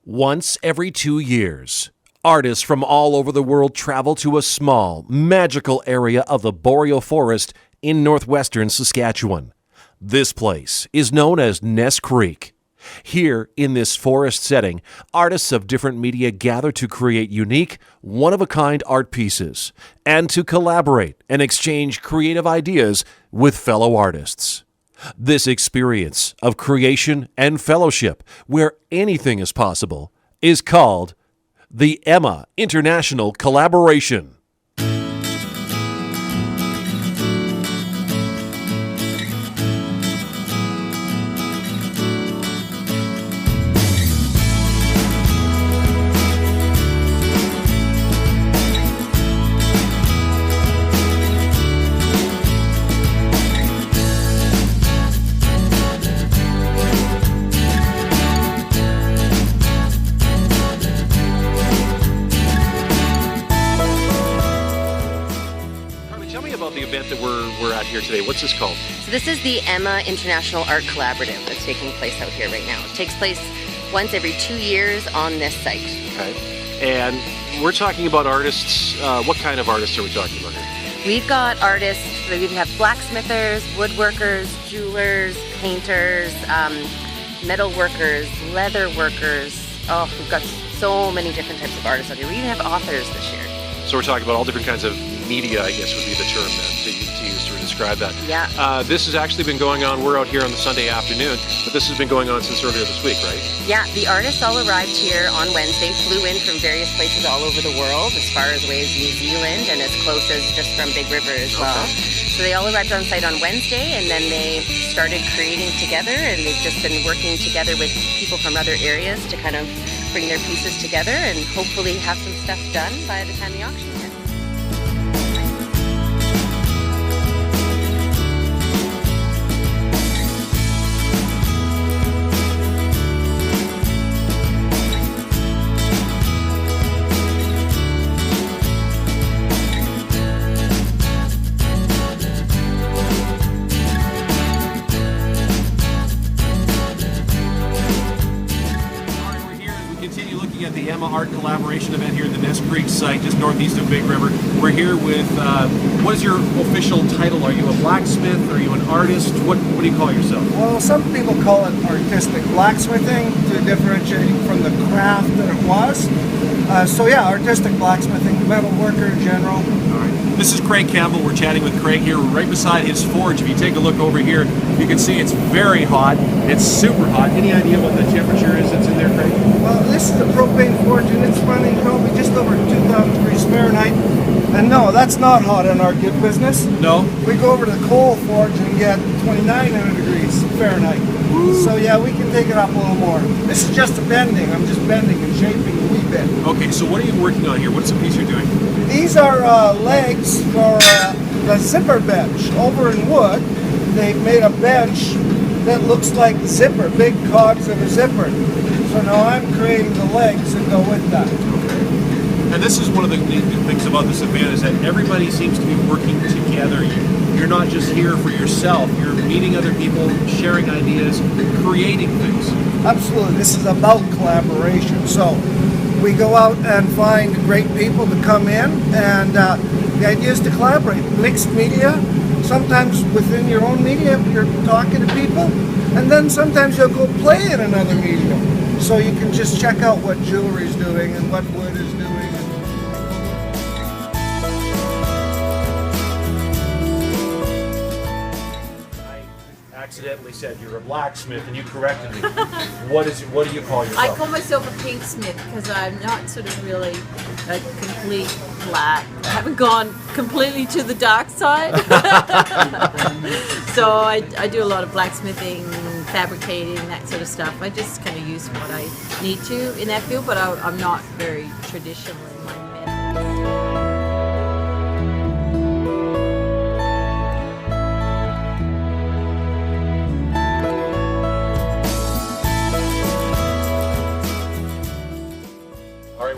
Once every 2 years, artists from all over the world travel to a small, magical area of the boreal forest in northwestern Saskatchewan. This place is known as Ness Creek. Here, in this forest setting, artists of different media gather to create unique, one-of-a-kind art pieces and to collaborate and exchange creative ideas with fellow artists. This experience of creation and fellowship, where anything is possible, is called the Emma International Collaboration. The event that we're at here today. What's this called? So this is the Emma International Art Collaborative that's taking place out here right now. It takes place once every 2 years on this site. Okay. And we're talking about artists. What kind of artists are we talking about here? We've got artists, we have blacksmithers, woodworkers, jewelers, painters, metal workers, leather workers. Oh, we've got so many different types of artists out here. We even have authors this year. So we're talking about all different kinds of media, I guess would be the term to use to describe that. Yeah. This has actually been going on. We're out here on the Sunday afternoon, but this has been going on since earlier this week, right? Yeah, the artists all arrived here on Wednesday, flew in from various places all over the world, as far away as New Zealand and as close as just from Big River as well. Okay. So they all arrived on site on Wednesday, and then they started creating together, and they've just been working together with people from other areas to kind of bring their pieces together and hopefully have some stuff done by the time the auction hits. Continue looking at the Emma Art Collaboration event here at the Ness Creek site, just northeast of Big River. We're here with, what is your official title? Are you a blacksmith? Are you an artist? What do you call yourself? Well, some people call it artistic blacksmithing to differentiate from the craft that it was. So yeah, artistic blacksmithing, metal worker in general. All right. This is Craig Campbell. We're chatting with Craig here. We're right beside his forge. If you take a look over here, you can see it's very hot. It's super hot. Any idea what the temperature is that's in there, Craig? Well, this is a propane forge and it's running probably just over 2,000 degrees Fahrenheit. And no, that's not hot in our good business. No? We go over to the coal forge and get 2,900 degrees Fahrenheit. Ooh. So yeah, we can take it up a little more. This is just a bending. I'm just bending and shaping a wee bit. Okay, so what are you working on here? What's the piece you're doing? These are legs for the zipper bench. Over in wood, they've made a bench that looks like the zipper, big cogs of a zipper. So now I'm creating the legs that go with that. Okay. And this is one of the things about this event is that everybody seems to be working together. You're not just here for yourself. You're meeting other people, sharing ideas, creating things. Absolutely. This is about collaboration. So we go out and find great people to come in, and the idea is to collaborate. Mixed media, sometimes within your own media, you're talking to people, and then sometimes you'll go play in another medium. So you can just check out what jewelry is doing and what wood is doing. Accidentally said you're a blacksmith and you corrected me. What do you call yourself? I call myself a paintsmith because I'm not sort of really a complete black. I haven't gone completely to the dark side. So I do a lot of blacksmithing, fabricating, that sort of stuff. I just kind of use what I need to in that field, but I'm not very traditional in my methods.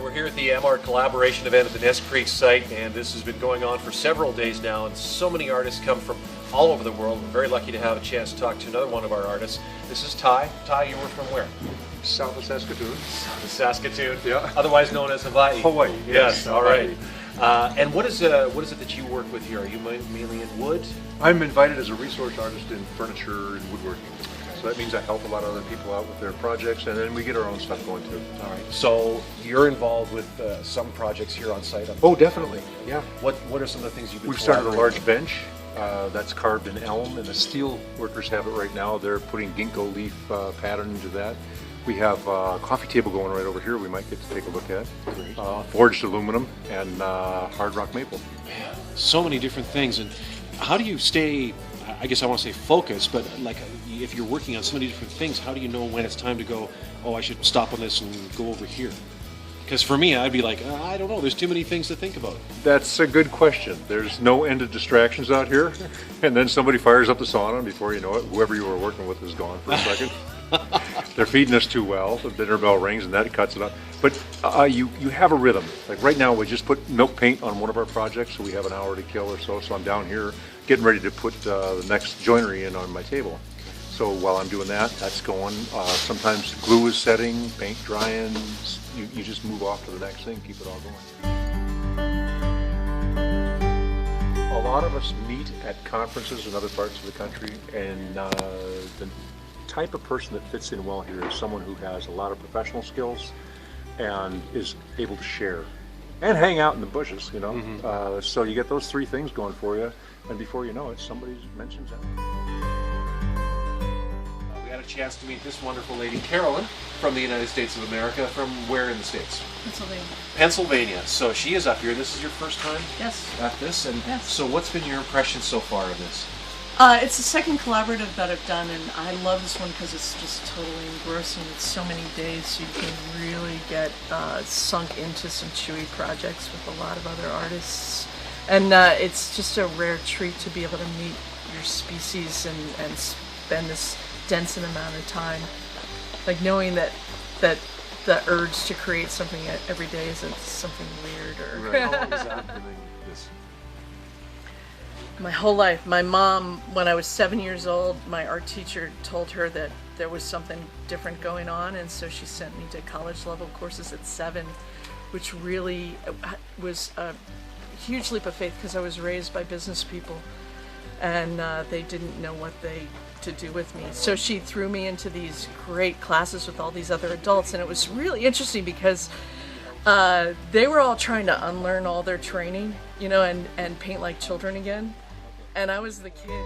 We're here at the Emma Art Collaboration event at the Ness Creek site, and this has been going on for several days now, and so many artists come from all over the world. We're very lucky to have a chance to talk to another one of our artists. This is Ty. Ty, you were from where? South of Saskatoon. South of Saskatoon. Yeah. Otherwise known as Hawaii. Hawaii. Yes. All Hawaii. right. And what is it that you work with here? Are you mainly in wood? I'm invited as a resource artist in furniture and woodworking. So that means I help a lot of other people out with their projects, and then we get our own stuff going too. All right. So you're involved with some projects here on site. Oh, definitely. Yeah. What are some of the things you've been We've started a collaborating large bench that's carved in elm, and the steel workers have it right now. They're putting ginkgo leaf pattern into that. We have a coffee table going right over here we might get to take a look at. Forged aluminum and hard rock maple. Man, so many different things. And how do you stay, I guess I want to say focused, but like if you're working on so many different things, how do you know when it's time to go, oh, I should stop on this and go over here? Because for me, I'd be like, I don't know, there's too many things to think about. That's a good question. There's no end of distractions out here. And then somebody fires up the sauna, and before you know it, whoever you were working with is gone for a second. They're feeding us too well. The dinner bell rings, and that cuts it up. But you have a rhythm. Like right now, we just put milk paint on one of our projects, so we have an hour to kill or so. So I'm down here getting ready to put the next joinery in on my table. So while I'm doing that, that's going. Sometimes glue is setting, paint drying. You just move off to the next thing, keep it all going. A lot of us meet at conferences in other parts of the country, and the type of person that fits in well here is someone who has a lot of professional skills and is able to share and hang out in the bushes, you know. Mm-hmm. So you get those three things going for you, and before you know it, somebody mentions that. We had a chance to meet this wonderful lady, Carolyn, from the United States of America. From where in the States? Pennsylvania. Pennsylvania. So she is up here. This is your first time Yes. at this? And Yes. so what's been your impression so far of this? It's the second collaborative that I've done, and I love this one because it's just totally engrossing. It's so many days, so you can really get sunk into some chewy projects with a lot of other artists. And it's just a rare treat to be able to meet your species and spend this dense amount of time. Like knowing that the urge to create something every day isn't something weird or... Right. How long has that been this? My whole life. My mom, when I was 7 years old, my art teacher told her that there was something different going on, and so she sent me to college level courses at 7, which really was a huge leap of faith because I was raised by business people, and they didn't know what to do with me. So she threw me into these great classes with all these other adults, and it was really interesting because they were all trying to unlearn all their training, you know, and paint like children again. And I was the kid.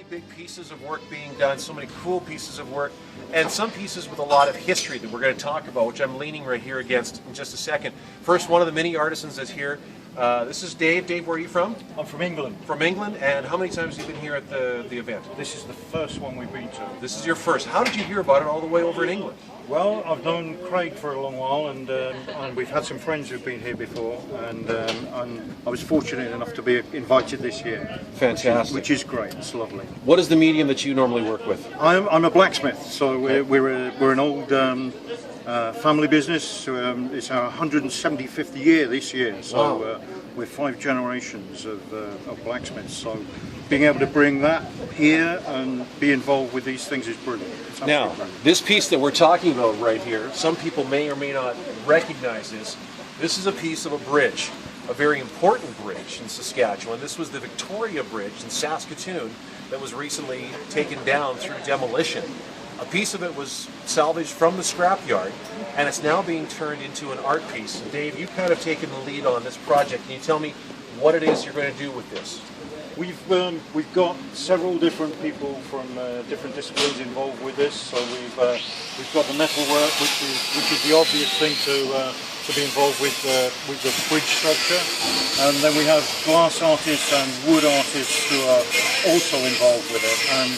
Big pieces of work being done, so many cool pieces of work, and some pieces with a lot of history that we're going to talk about, which I'm leaning right here against in just a second. First, one of the many artisans that's here. This is Dave. Dave, where are you from? I'm from England. From England, and how many times have you been here at the event? This is the first one we've been to. This is your first. How did you hear about it all the way over in England? Well, I've known Craig for a long while, and we've had some friends who've been here before, and I was fortunate enough to be invited this year. Fantastic. Which is great. It's lovely. What is the medium that you normally work with? I'm a blacksmith, so we're an old family business. It's our 175th year this year, so Wow. We're 5 generations of blacksmiths. So being able to bring that here and be involved with these things is brilliant. It's absolutely Now, brilliant. this piece that we're talking about right here, some people may or may not recognize this. This is a piece of a bridge, a very important bridge in Saskatchewan. This was the Victoria Bridge in Saskatoon that was recently taken down through demolition. A piece of it was salvaged from the scrapyard, and it's now being turned into an art piece. And Dave, you've kind of taken the lead on this project. Can you tell me what it is you're going to do with this? We've got several different people from different disciplines involved with this. So we've got the metalwork, which is the obvious thing to be involved with the bridge structure, and then we have glass artists and wood artists who are also involved with it. And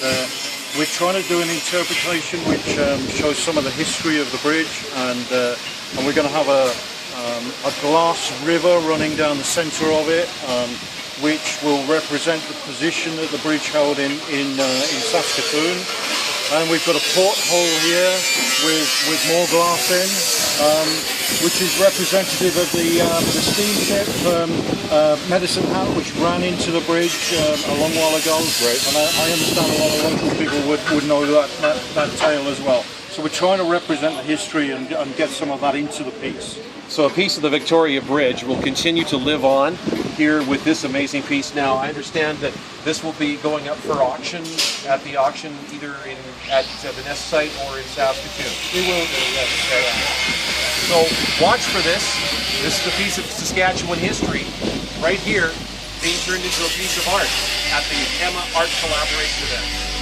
we're trying to do an interpretation which shows some of the history of the bridge, and we're going to have a glass river running down the centre of it, which will represent the position that the bridge held in Saskatoon. And we've got a porthole here with more glass in, which is representative of the steamship Medicine Hat, which ran into the bridge a long while ago. Right. And I understand a lot of local people would know that tale as well. So we're trying to represent the history and get some of that into the piece. So a piece of the Victoria Bridge will continue to live on here with this amazing piece. Now, I understand that this will be going up for auction at the auction either at the Ness site or in Saskatoon. We will do, yes. So watch for this. This is a piece of Saskatchewan history right here being turned into a piece of art at the Emma Art Collaboration event.